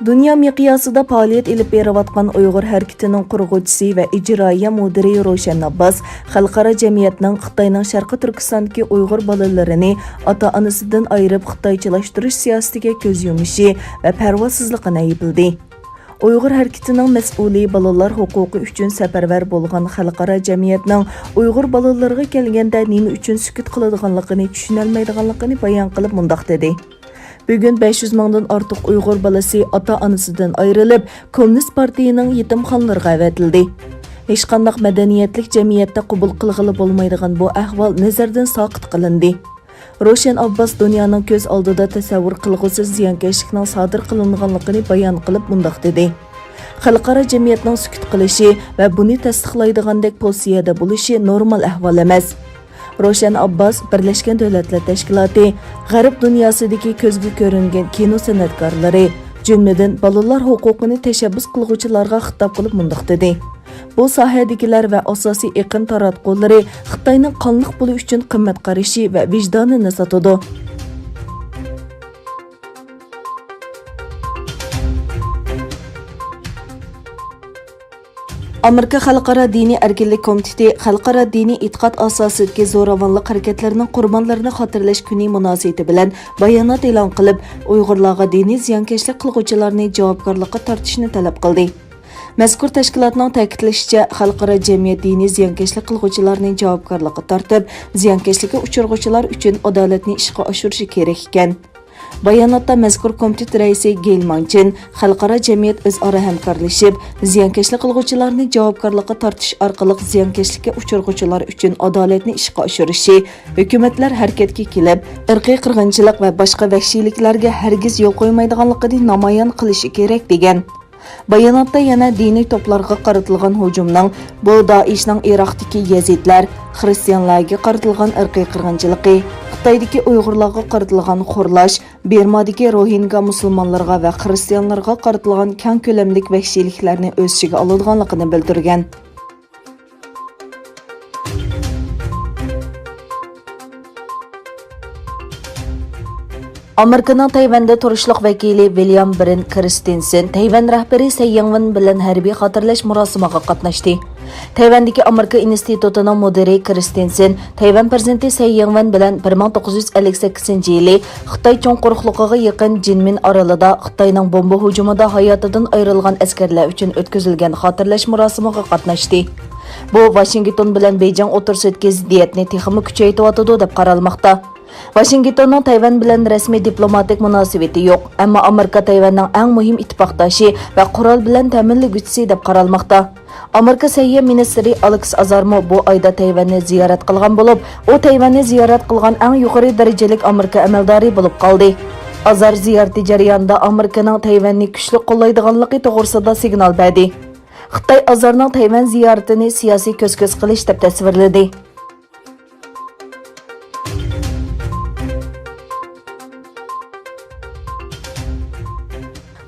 Dünya miqyasida faoliyat ilib beriyotgan Uyg'ur harakatining qurg'uvchisi va ijroiya mudiri Roshan Abbas xalqaro jamiyatning Xitoyning Sharqi Turkistondagi Uyg'ur bolalarini ota-onasidan ayirib xitoychilashtirish siyosatiga ko'z yumishi va parvosizligini aybladi. Uyg'ur harakatining mas'uli bolalar huquqi uchun safarbar bo'lgan xalqaro jamiyatning Uyg'ur bolalariga kelganda nima uchun sukut qiladiganligini tushunolmaydiganligini bayon qilib mundaq dedi. Bugün 500 mingdan ortiq Uyg'ur balası ota-onasidan ayrilib, Kommunist partiyaning yetimxonalariga avatildi. Hech qanday madaniyatlik jamiyatda qabul qilg'ili bo'lmaydigan bu ahvol nazardan soqit qilindi. Roshan Abbas dunyoning ko'z oldida tasavvur qilg'usiz ziyonkashlikning sodir qilinganligini bayon qilib mundaq dedi. Xalqaro jamiyatning sukut qilishi va buni tasdiqlaydigandek pozitsiyada bo'lishi normal ahvol emas. Roshan Abbas Birleşken Devletler Teşkilatı, G'arb dunyosidagi ko'zga ko'ringan kino san'atkorlari, jumladan bolalar huquqini tashabbus qilguvchilarga xitob qilib mundaq dedi. Bu sohadagilar va asosiy iqim taratqullari Xitoyning qonliq bo'lishi uchun qimmat qarashi va vijdonini sotadi. Amerika Xalqaro diniy erkinlik komiteti Xalqaro diniy e'tiqod asosidagi zo'ravonlik harakatlarining qurbonlarini xotirlash kuni munosabati bilan bayonot e'lon qilib, Uyg'urlarga diniy ziyonkashlik qilguvchilarni javobgarlikka tortishni talab qildi. Mazkur tashkilotning ta'kidlashicha, xalqaro jamiyat diniy ziyonkashlik qilguvchilarni javobgarlikka tortib, ziyonkashlikka uchirg'uvchilar uchun adolatni ishga oshirishi kerak ekan. Bayonotda mazkur komitet raisi Gelmanchin xalqaro jamiyat o'zaro hamkorlashib, ziyonkashlik qilguvchilarni javobgarlikka tortish orqali ziyonkashlikka uchirg'uvchilar uchun adolatni ishga oshirishi, hukumatlar harakatga kelib, irqiy qirg'inchilik va boshqa vahshiyliklarga hargiz yo'l qo'ymaydiganligini namoyon qilishi kerak degan. Bayonotda yana diniy to'plarga qaratilgan hujumning, bu Daishning Iroqdagi yazidlar, xristianlarga qaratilgan irqiy qirg'inchiligi, Xitoydagi Uyg'urlarga qaratilgan xo'rlash, Birmadagi Rohingya musulmonlarga va xristianlarga qaratilgan keng ko'lamli vahshiyliklarni o'z ichiga oladiganligini bildirgan. Amerikaning Tayvanda turishliq vakili William Brent Christensen Tayvan rahbari Tsai Ing-wen bilan harbiy xotirlash murosimiga qatnashdi. Tayvandagi Amerika institutining mudiri Christensen Tayvan prezidenti Tsai Ing-wen bilan 1958-yili Xitoy cho'ng quruqligiga yaqin Jinmin orolida Xitoyning bomba hujumida hayotidan ayrilgan askarlar uchun o'tkazilgan xotirlash murosimiga qatnashdi. Bu Washington bilan Beijing o'rtasidagi ziddiyatni texnik kuchaytiradi deb qaralmoqda. Washingtonning Tayvan bilan rasmiy diplomatik munosabati yo'q, ammo Amerika Tayvanning eng muhim ittifoqdoshi va qurol bilan ta'minlaguvchisi deb qaralmoqda. Amerika Sayyoh ministri Alex Azarmo bu oyda Tayvanni ziyorat qilgan bo'lib, u Tayvanni ziyorat qilgan eng yuqori darajali Amerika amaldori bo'lib qoldi. Azar ziyorati jarayonida Amerikaning Tayvanni kuchli qo'llaydiganligi to'g'risida signal berdi. Xitoy Azarning Tayvan ziyoratini siyosiy ko'z-ko'z qilish deb tasvirladi.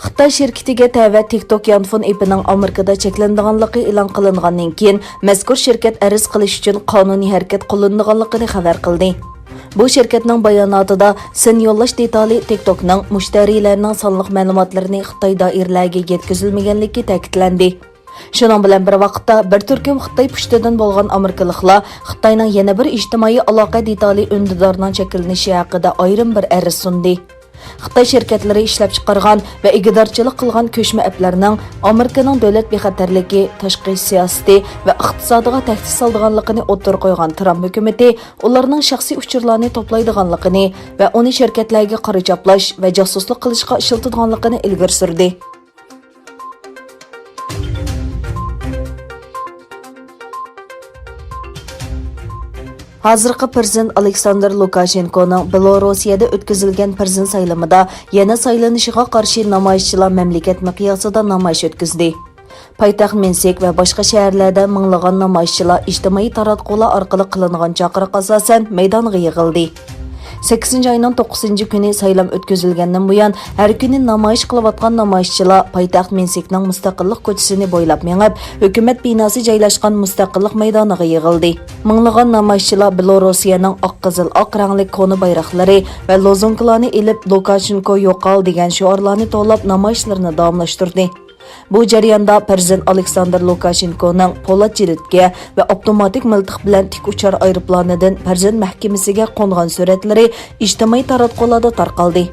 Xitoy şirketiga tava TikTok yanfon epining Amerikada cheklanganligi e'lon qilingandan keyin mazkur shirkat ariz qilish uchun qonuniy harakat qilinganligini xabar qildi. Bu shirkatning bayonotida sin yo'llash detali TikTokning mushtariylarning sonliq ma'lumotlarini Xitoy doiralariga yetkazilmaganligi ta'kidlandi. Shuning bilan bir vaqtda bir turkum Xitoy pushtidan bo'lgan Amerikaliklar Xitoyning yana bir ijtimoiy aloqa detali undidorning chekilinishi haqida ayrim bir ariz sundi. Xitoy şirketlari ishlab chiqargan va ig'dorchilik qilgan ko'chma applarning Amerikaning davlat bexatarligi, tashqi siyosati va iqtisodiga tahdid solganligini o'tirib qo'ygan Tramp hukumatı ularning shaxsiy uchurlarni to'playdiganligini va uni shirkatlarga qarachoplash va josuslik qilishga ishlatadiganligini ilgari surdi. Hozirgi prezident Aleksandr Lukashenkoning Bělorusiyada o'tkazilgan prezident saylamida yana saylanishiga qarshi namoyishchilar mamlakat miqyosida namoyish o'tkazdi. Poytaxt Minsk va boshqa shaharlarda minglagan namoyishchilar ijtimoiy taratqular orqali qilingan chaqiriq asosan maydonga yig'ildi. 8 ayının 9 günü saylam ötközülgəndən bu yan hər günü namayiş qılıbatqan namayişçılar paytaxt Minskning mustaqillik ko'chasini bo'ylab mengib, hökumət binası joylashgan mustaqillik maydoniga yig'ildi. Minglagan namoyishchilar Belorusiyaning oq-qizil oq rangli koni bayroqlari va lozunkalarni ilib Lukashenko yo'qol degan shiorlarni to'lab namoyishlarini davomlashtirdi. Bu jarayonda prezident Aleksandr Lukashenkoning po'lat jiritga va avtomatik miltiq bilan tik uchar aeroplanidan prezident mahkamasiga qo'ngan suratlari ijtimoiy taratqularda tarqaldi.